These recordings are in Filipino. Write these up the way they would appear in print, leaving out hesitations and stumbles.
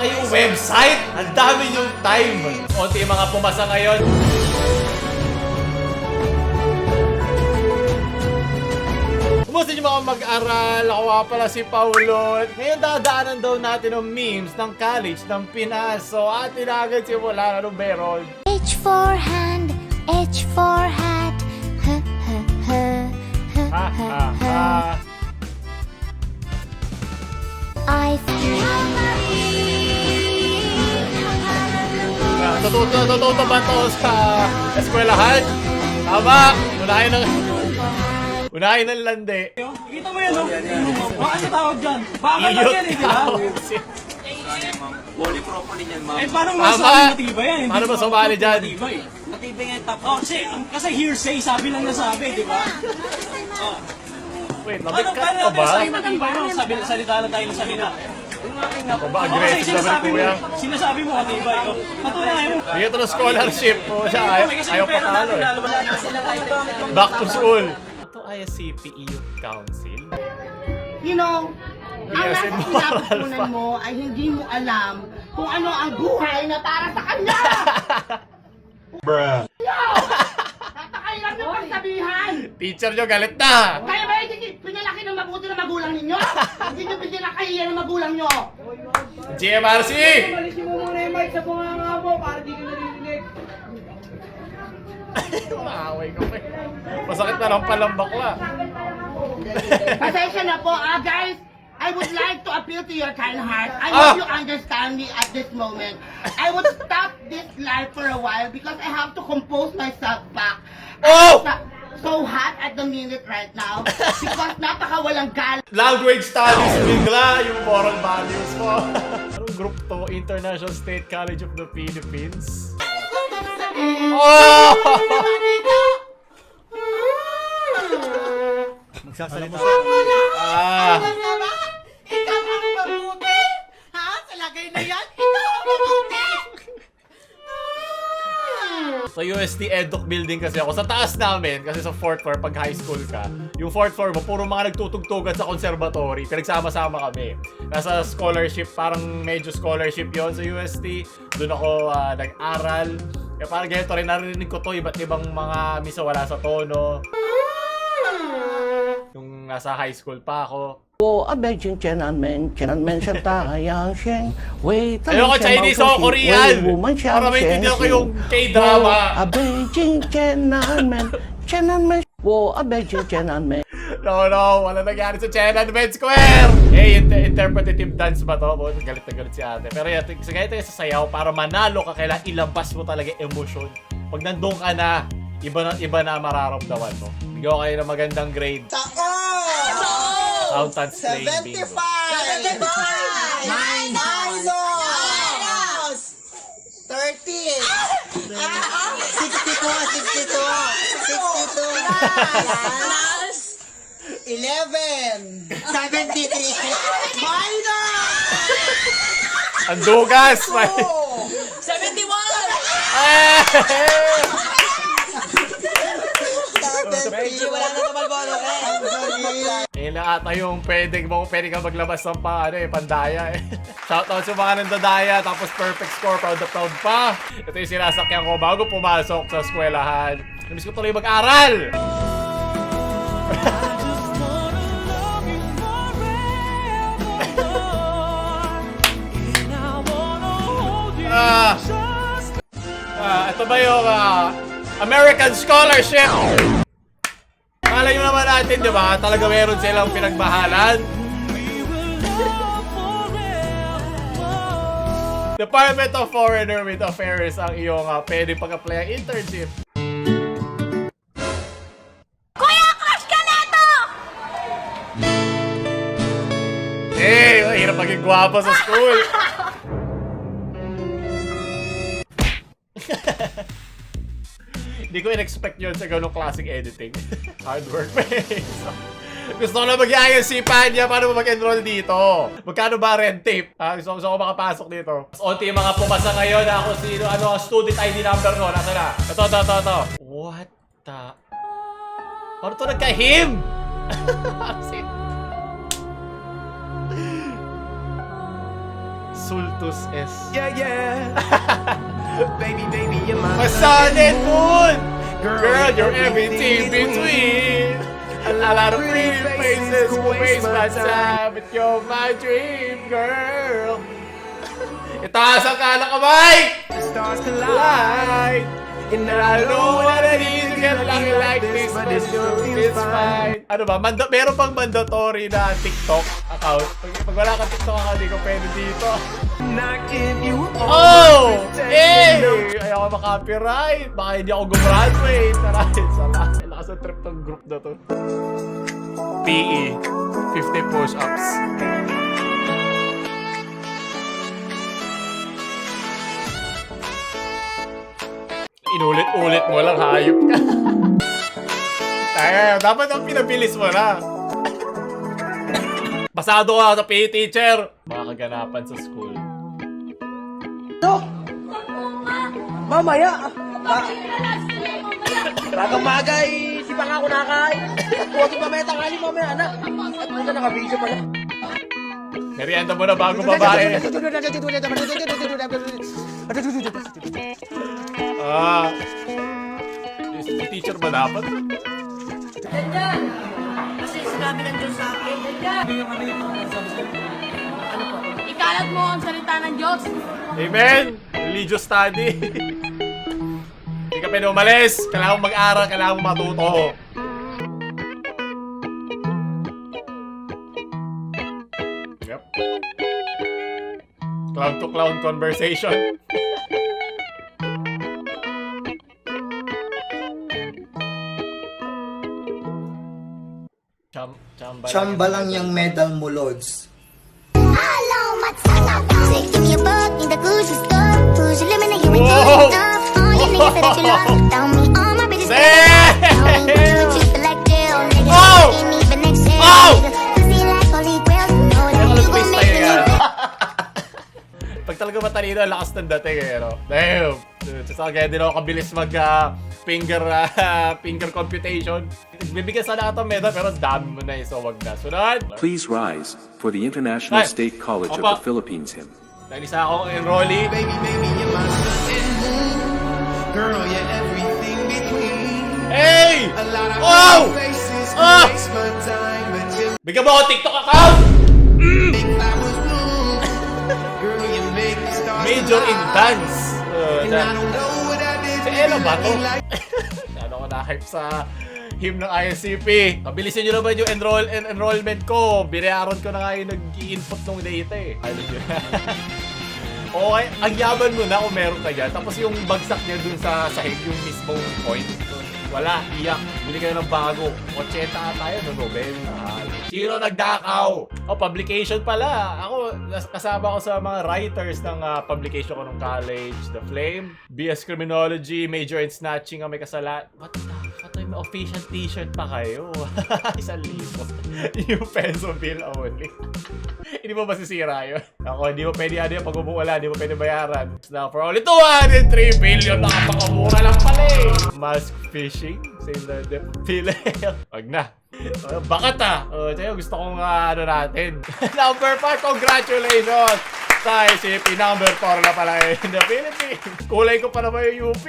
kayong website! Ang dami niyong time! Unti mga pumasa ngayon. Kumusta niyo mga mag-aral? Ako nga pala si Paulo. Ngayon dadaanan daw natin ng memes ng college ng Pinas. So atin agad simula. Ano meron? H for hand, H for hat. Ha ha ha. I Natututo ba ito sa eskwelahan? Tama! Unahin ng lande. Kita mo yan, no? Ano tawag dyan? Bakal lang yan, eh, di ba? Polypropylene yan, ma'am. Eh, paano masabi matibay yan? Paano ba sumali dyan? Matibay. Matibay nga yung top. Oh, kasi hearsay, sabi lang nasabi, di ba? Wait, Paano nabikat ka ba? nasabi matibay mo? Salita lang tayo ng salita. Ako ba aggressive naman kuya? Sinasabi mo matibay. Oh. Patunay mo. Bigyan ito ng scholarship. O siya, ayaw patalo eh. Back to school. Ito ay CPE Youth Council. You know, ang Yes, nasa and pinapupunan moral mo ay hindi mo alam kung ano ang buhay na para sa kanya! Bruh. Napakahirap yung pagsabihan! Teacher nyo galit na! Kaya ba hindi pinalaki ng mabuti ng magulang ninyo? Hindi nyo pinakahiya ng magulang nyo? GMRC! Alisin mo muna yung mic sa bunganga mo para di ka narinig. Maaway ka pa eh. Masakit na lang palang bakla. Pasensya na po, guys! I would like to appeal to your kind heart. I hope you understand me at this moment. I would stop this live for a while because I have to compose myself back. Oh! So hot at the minute right now because napakawalang galang. Language studies bigla yung moral values mo. Anong group to? International State College of the Philippines? Oh! Magsasalita. Ah! Ikaw ang mabuti! Ha? Sa lagay na yan, ikaw ang mabuti! Sa UST Eduk building kasi ako. Sa taas namin, kasi sa 4th floor pag high school ka, yung 4th floor mo, puro mga nagtutugtugan sa conservatory. Pinagsama-sama kami. Nasa scholarship, parang medyo scholarship yon sa UST. Doon ako nag-aral. Kaya parang ganito rin, narinig ko to, iba't ibang mga misa wala sa tono. Yung nasa high school pa ako. 我啊，北京见南门，见南门是大阳线，为咱 Ayoko Chinese o Korean! 我们相 Para 见 maintindihan ko yung 我 K-drama. 啊，北京见南门，见南门，我啊，北京见南门。 No, wala nangyari sa Tiananmen Square! Eh, interpretative dance ba to? Galit na galit si ate. Pero yan, sa ganito yung sasayaw, para manalo ka, kailangan ilabas mo talaga emosyon. Pag nandun ka na, iba na mararamdaman mo. Bigyan ko kayo ng magandang grade. Accountants playing bingo. 75! Minus! 30! 62! 11! 73! Minus! Ang dugas! 71! Wala na naman bono Eh na ata yung pwede ka maglabas ng pandaya eh. Shoutout sa mga nandadaya, tapos perfect score, proud na proud pa. Ito yung sinasakyan ko bago pumasok sa eskwelahan. Namiss ko tuloy mag-aral! Ito ba yung American Scholarship? Akala nyo naman natin, di ba? Talaga meron silang pinagmahalan. Department of Foreign Affairs ang iyong pwede pag-apply ang internship. Kuya, crush ka na to! Eh, hirap maging gwapo sa school. Hindi ko in-expect yun sa ganong classic editing. Hard work pa eh. Gusto ko na mag-ISC-pan niya. Paano ba mag-enroll dito? Magkano ba rent tape? Gusto ko makapasok dito. Unti yung mga pumasa ngayon. Ako student ID number no. Nasa na? Ito. What the? Paano ito nagka-him? Sultus S. Yeah, yeah. Baby, you're My my sun and moon! Girl, you're everything between. A lot of pretty faces who waste my time, but you're my dream girl. Itaas ang kanang kamay! stars collide. Light! And I know what it is to get lucky like this, but it sure feels fine. Ano ba? Meron pang mandatory na TikTok account. Pag wala kang TikTok account, di ko pwede dito. Not give you Oh! Eh! Ayaw ko makapiright. Baka hindi ako gumraduate. Salamat. Lakas ang trip ng group na to. PE. 50 push-ups. Inulit-ulit mo lang, hayop ka. Kaya, dapat ang pinabilis mo na. Pasado ka sa PE teacher. Mga kaganapan sa school. Mamaya! Bagang magay, di pa nga ako nakain. Huwag yung mamaya tangali, mamaya anak. Ano na naka-video pala? Merienda mo na bago babae. Yung teacher ba dapat? Ganyan! Kasi sinabi ng Diyos sa akin, ganyan! Ano po? Ikalat mo ang salita ng Diyos! Amen! Religious study. Hindi ka pwede umalis. Kailangan mong mag-aral, kailangan mong matuto. Yep. Clown to clown conversation. Chamba lang yung medal mo, Lords. Hello, matana. Say, give me a buck in the Gucci store. Who's your limit? You ain't Whoa! good enough. All you niggas that you love. Tell me all my business. Damn! Don't do cheap like jail. Niggas Oh! ain't me, but next year. Oh! Pussy like holy grail. Know that you gon' make me lose. Pag talaga matalino, ang lakas ng dating eh, no? Damn! Sa kaya din ako kabilis mag finger computation. Bibigyan sana ata medal pero dami mo na eh, so wag na. Sunod! Please rise for the International Ay, State College of opa. the Philippines hymn. Dahil isa akong enrollee. Baby, you're my sun and moon. Girl, you're everything between. Hey! A lot of Oh! faces Ah! waste my time, but you Bigyan mo ako TikTok account! make flowers bloom. Girl, you make the stars Major in collide. dance. And I don't know what I did Si to Ella you ba to? like Ano ko na-hype sa hymn ng ISCP. Pabilisin nyo naman yung enrollment ko. Binayaran ko na nga yung nag-i-input ng data eh. Ano yun? Okay, ang yaman mo na kung meron ka yan. Tapos yung bagsak niya dun sa sahig, yung mismong point. Wala, iyak. Bili kayo ng bago. 80 tayo, no? 90. Sino nagdakaw? Oh, publication pala. Ako, kasama ko sa mga writers ng publication ko nung college. The Flame, BS Criminology, major in snatching ang may kasalan. What the fuck? May official t-shirt pa kayo. 1,000. Yung peso bill only. Hindi mo masisira yun. Ako, hindi mo pwede ano yung pag umuulan, hindi mo pwede bayaran. Now, for only 203 billion, nakapakamura lang pala eh. Mask fishing, same na the pila. Wag na. Bakat Tsaka gusto kong ano natin. Number 5, congratulations! Sa ICP, number 4 na pala in the Philippines. Kulay ko pa naman yung UP.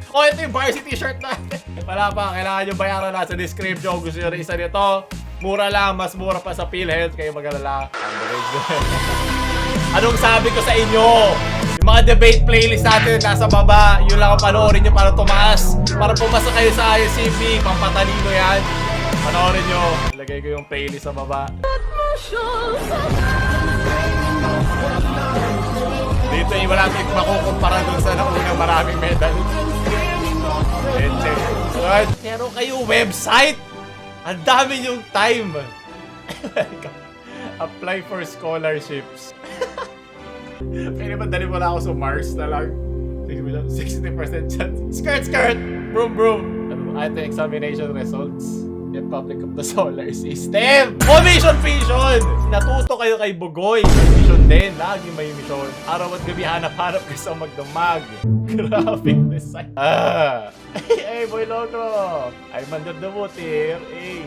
Oh, ito yung varsity shirt natin. Wala pa, kailangan nyo bayaran na sa description. Gusto nyo rin isa nito. Mura lang, mas mura pa sa PhilHealth. Kayo mag-alala. Anong sabi ko sa inyo? Yung mga debate playlist natin nasa baba. Yun lang ang panoorin nyo para tumaas. Para pumasa kayo sa ISCP. Pampatalino yan. Panoorin nyo. Ilagay ko yung playlist sa baba. Dito eh, wala tayong makukumpara dun sa naunang maraming medal. Pero kayo website! Ang dami yung time! Apply for scholarships. Pwede ba dali mo na ako sa Mars na lang? 60% chance. Skirt! Broom! Ano ba? Ito examination results. Get public of the solar system! Oh, mission! Natuto kayo kay Bugoy. Mission din. Lagi may mission. Araw at gabi hanap-hanap ka sa magdamag. Graphic design. Hey, Boy Logro. I'm under the water. Hey.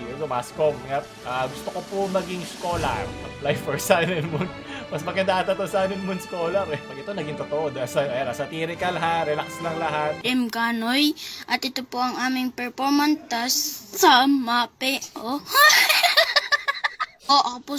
Ito, Mascom. Yep. Gusto ko po maging scholar. Apply for Sun and Moon Mas maganda ata to sa Sun and Moon Scholar eh. Pag ito naging totoo, satirical ha, relax lang lahat. M. Kanoy, at ito po ang aming performance task sa MAPE. Oh. Ako po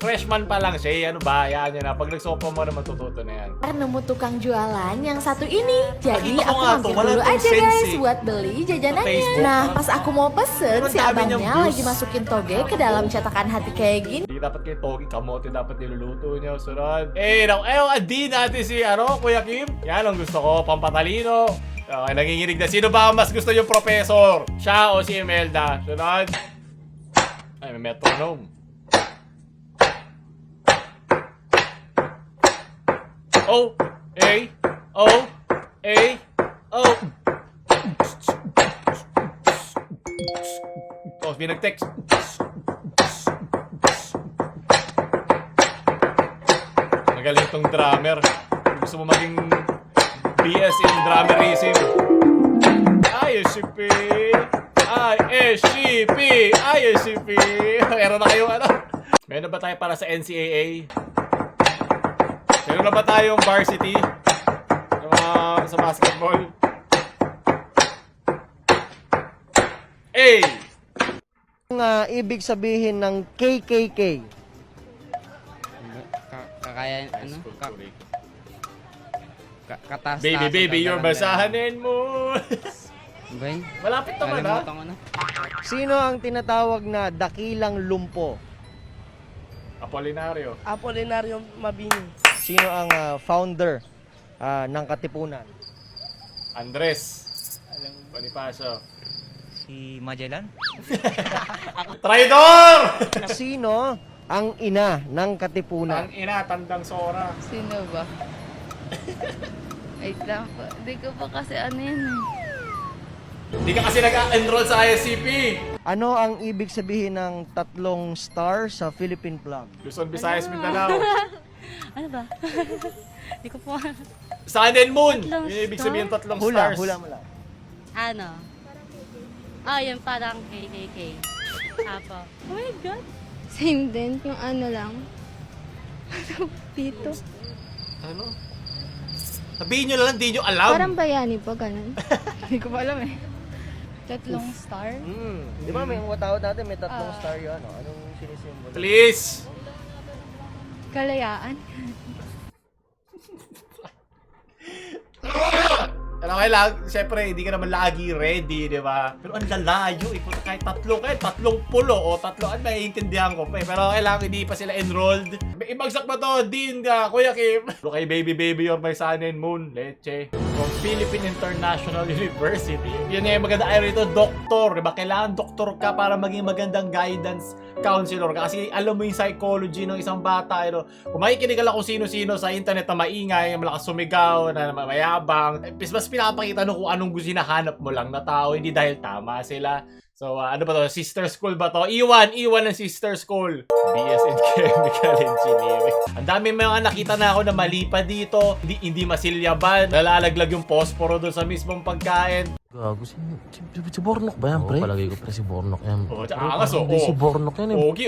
Freshman pa lang siya, ano ba, yan na. Pag nagsopa mo na matututo na yan. Nemu tukang jualan yang satu ini. Jadi Nakita ko aku nga mampir to, wala dulu tong aja sense guys eh. buat beli jajanannya. Facebook. Nah, pas aku mau pesen, Pero si dami niyang abangnya views. lagi masukin toge ke dalam cetakan hati kayak gini. Hindi dapat kayo togi, kamote dapat niluluto niya. Sunod. Adi natin si, Kuya Kim. Yan ang gusto ko, pampatalino. Okay, nanginginig na. Sino ba ang mas gusto yung professor? Siya o si Imelda? Sunod. Ay, may metronome. O, A, O, A, O. Tapos may nag-text. Magaling tong drummer. Gusto mo maging BS in drummerism. ISCP! ISCP! ISCP! Meron na kayo Meron na ba tayo para sa NCAA? Meron na ba tayong varsity? Sa basketball? A! Ang ibig sabihin ng KKK. Kakaya, katas. Baby, you're basahanin mo! Bang? Malapit naman ha? Sino ang tinatawag na dakilang lumpo? Apolinario. Apolinario Mabini. Sino ang founder ng Katipunan? Andres. Bonifacio. Si Magellan? Traidor! Sino ang ina ng Katipunan? Ang ina, tandang Sora. Sino ba? Wait lang po. Hindi ko pa kasi yun eh. Hindi ka kasi nag-enroll sa ISCP. Ano ang ibig sabihin ng 3 star sa Philippine flag? Luzon, Visayas, Mindanao. Ano ba? Hindi ko po. Sun and Moon. Tatlong Yung ibig star? sabihin 3 Hula, stars. hula mo lang. Ano? Yun parang KKK. Apo. Oh my God. Same din, yung ano lang. Pito. Ano? Sabihin nyo na lang, di nyo alam. bayani po, ganun. Hindi ko pa alam eh. 3 star? Di ba may mga tao natin may 3 star yun? Anong sinisimbolo? Please. Kalayaan? Ano kailangan, siyempre, hindi ka naman lagi ready, di ba? Pero ang lalayo, kahit 3 kayo, 3 pulo o 3, maiintindihan ko pa eh. Pero kailangan hindi pa sila enrolled. Ibagsak pa to, Dean ka, Kuya Kim. Okay, baby, you're my sun and moon, leche. From Philippine International University. Yun yung maganda ay rito, doktor. Diba? Kailangan doktor ka para maging magandang guidance counselor. Kasi alam mo yung psychology ng isang bata. Kung makikinig ka lang kung sino-sino sa internet na maingay, malakas sumigaw, na mayabang, mas pinapakita no kung anong gusto hinahanap mo lang na tao, hindi dahil tama sila. So, ano ba to? Sister school ba to? Iwan ng sister school. BS in Chemical Engineering. Ang dami mga nakita na ako na mali pa dito. Hindi masilyaban. Nalalaglag yung posporo doon sa mismong pagkain. Gago, si Bornok ba yan, pre? Oo, palagay ko pre si Bornok yan. Oo, angas Hindi si Bornok yan eh. Pogi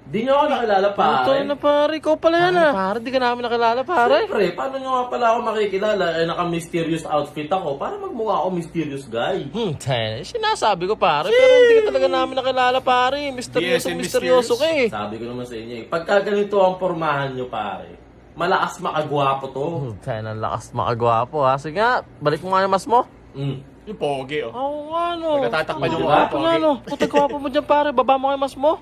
Di nyo ako nakilala, pare. Puto na pare, ikaw pala yan ah. Pare, di ka namin nakilala pare. Siyempre, paano nyo nga pala ako makikilala? Naka-mysterious outfit ako para magmukha ako mysterious guy. Sinasabi ko pare, pero hindi ka talaga namin nakilala pare. Yes, Misteryoso ka eh. Sabi ko naman sa inyo pagka ganito ang pormahan nyo, pare, malakas makagwapo to. Ang lakas makagwapo ha. Sige nga, balik mo nga yung mas mo. Yung pogi Oo nga no. Nagtatakpan yung Diba? mga pogi. Puta gwapo mo dyan pare, baba mo nga yung mas mo.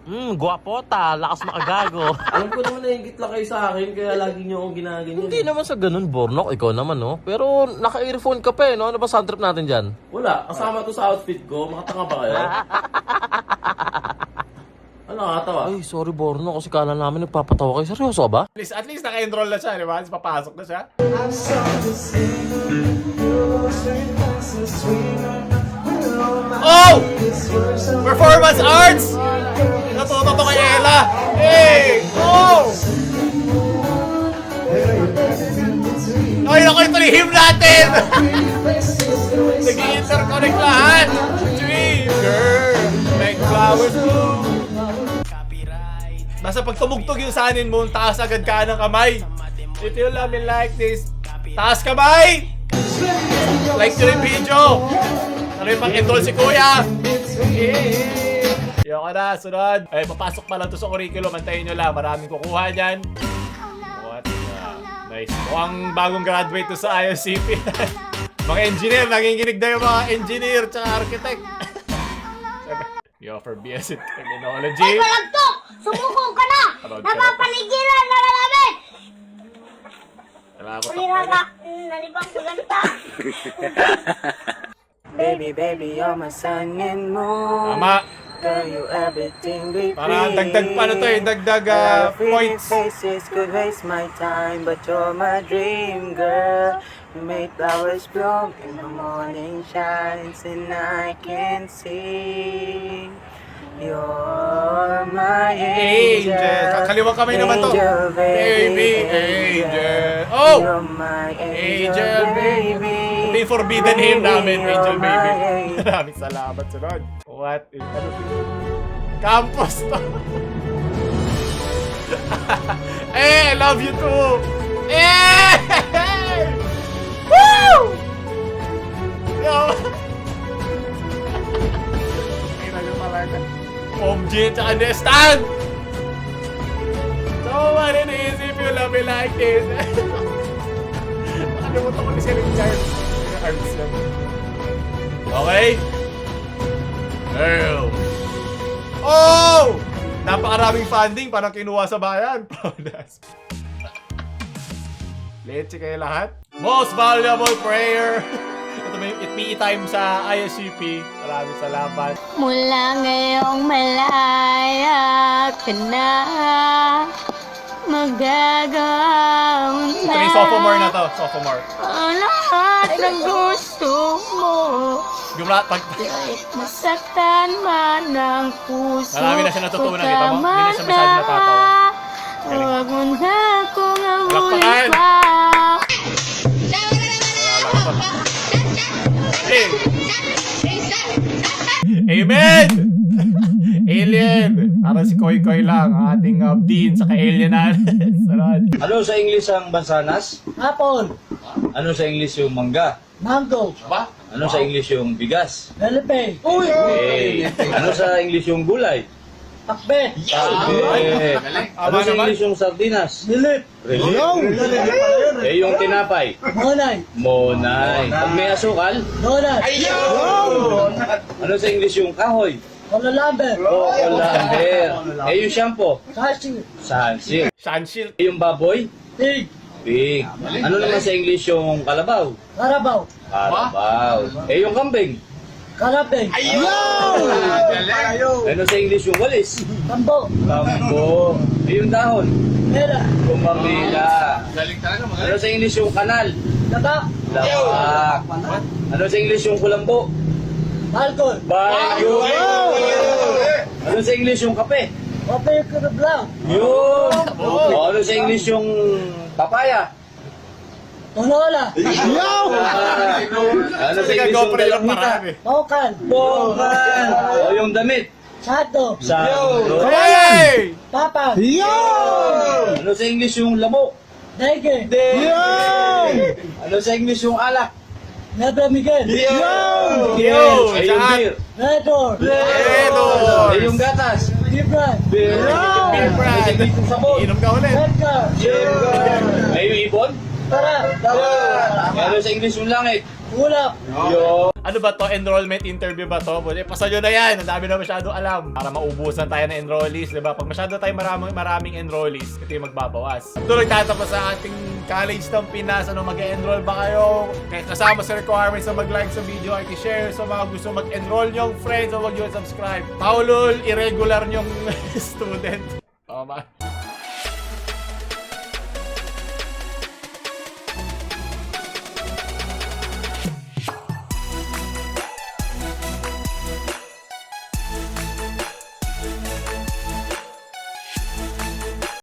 Guwapota, lakas makagago. Alam ko naman naingit lang kayo sa akin, kaya lagi nyo akong ginaganyan. Hindi naman sa ganun, Bornok. Ikaw naman, no? Pero naka-earphone ka pa eh, no? Ano ba sound trip natin dyan? Wala, kasama to sa outfit ko. Makatanga ba kayo? Ano nakatawa? Ay, sorry, Bornok. Kasi kala namin nagpapatawa kayo. Seryoso ba? At least naka-enroll na siya, di ba? Papasok na siya. Oh! Performance arts! Natuto to kay Ella! Hey! Oh! Ay, naku, ito ni him natin! Nag-i-interconnect lahat! Dream girl, make flowers bloom. Copyright, Basta pag tumugtog yung Sun and Moon, taas agad ka ng kamay. If you love me like this, taas kamay! Like nyo yung video. Ano yung pang-enroll si Kuya? Yoko na, sunod. Ay, papasok pa lang to sa curriculum. Antayin nyo lang, maraming kukuha dyan. What? Nice. Mukhang bagong graduate to sa ISCP. Mga engineer, nanginginig na yung mga engineer tsaka architect. You offer BS in Technology. Ay, malagtok! Sumuko ka na! Napapaligiran na namin! Wala ako Ulirara, nalibang kulanta. Baby, baby, you're my sun and moon. Tama. Girl, you everything between. Para dagdag pa ano to eh, dagdag points. Faces could waste my time, but you're my dream, girl. You make flowers bloom in the morning shines, and I can see you're my angel. Kaliwang kamay naman to. Angel, Baby, angel. Oh! You're my Angel, baby. Ito yung forbidden name namin, Angel Baby. Maraming salamat, sunod. What? Ano? Campus to. Eh, I love you too. Eh! Woo! Yo! Kailan yung talaga. OMG, tsaka Nestan! So what it is if you love me like this. Nakalimutan ko ni si Richard. Arms lang. Okay? Girl. Oh! Napakaraming funding, parang kinuha sa bayan. Proudest. Leche kayo lahat. Most valuable prayer. Ito may PE time sa ISCP. Maraming salamat. Mula ngayong malaya ka na, magagawa Ito yung sophomore na to. Sophomore. ang lahat ng gusto mo. Yung lahat pag... Kahit masaktan man ang puso. Marami na siya natutunan, kita mo? Hindi na siya masyado natatawa. Huwag mo na akong Palakpakan! amulin pa. Hey! Amen! Alien! Parang si Koy Koy lang, ang ating dean sa ka-alien natin. Salad. Ano sa English ang bansanas? Apple, Ano sa English yung mangga? mango, Ano sa English yung bigas? lelepe, Ano sa English yung gulay? akbe, Ano sa English yung sardinas? nilip, Really? Yung tinapay? monay, Monay. Pag may asukal? donut, Ano sa English yung kahoy? kolalamber, Colander. Yung shampoo? sashi, Sunsilk. Sunshield. Yung baboy? pig, Pig. Ano naman sa English yung kalabaw? karabaw, Kalabaw. Yung kambing? karapeng, Ano sa English yung walis? tambo, Kambo. Yung dahon? mera, Kumamila. Ano sa English yung kanal? tabak, Lapak. Ano sa English yung kulambo? alcohol, Bayo. Ano sa English yung kape? kape kurublang, Yun. Ano sa English yung papaya? tonola, Ano sa English yung dalamita? paukan, Bokan. Yung damit? sato, Sando. Hey! papa, Ano sa English yung lamo? daige, Ano sa English yung alak? nebra miguel, Yo! Yung Saan? beer. redor, Redor! Yung gatas. libran, Beer. Beer brand. Yung sabon. Inom ka ulit. redcar, Yung ibon? tara, Ano sa English yung langit? ulap, Yung Ano ba to? Enrollment interview ba to? Pwede, pasa nyo na yan. Ang dami na masyado alam. Para maubusan tayo ng enrollees, di ba? Pag masyado tayo maraming enrollees, ito yung magbabawas. Ito nagtatapos sa ating college ng Pinas. Ano, mag-enroll ba kayo? Kaya kasama sa requirements na mag-like sa video at i-share sa mga gusto mag-enroll nyong friends o wag nyo subscribe. Paulol, irregular nyong student. Tama.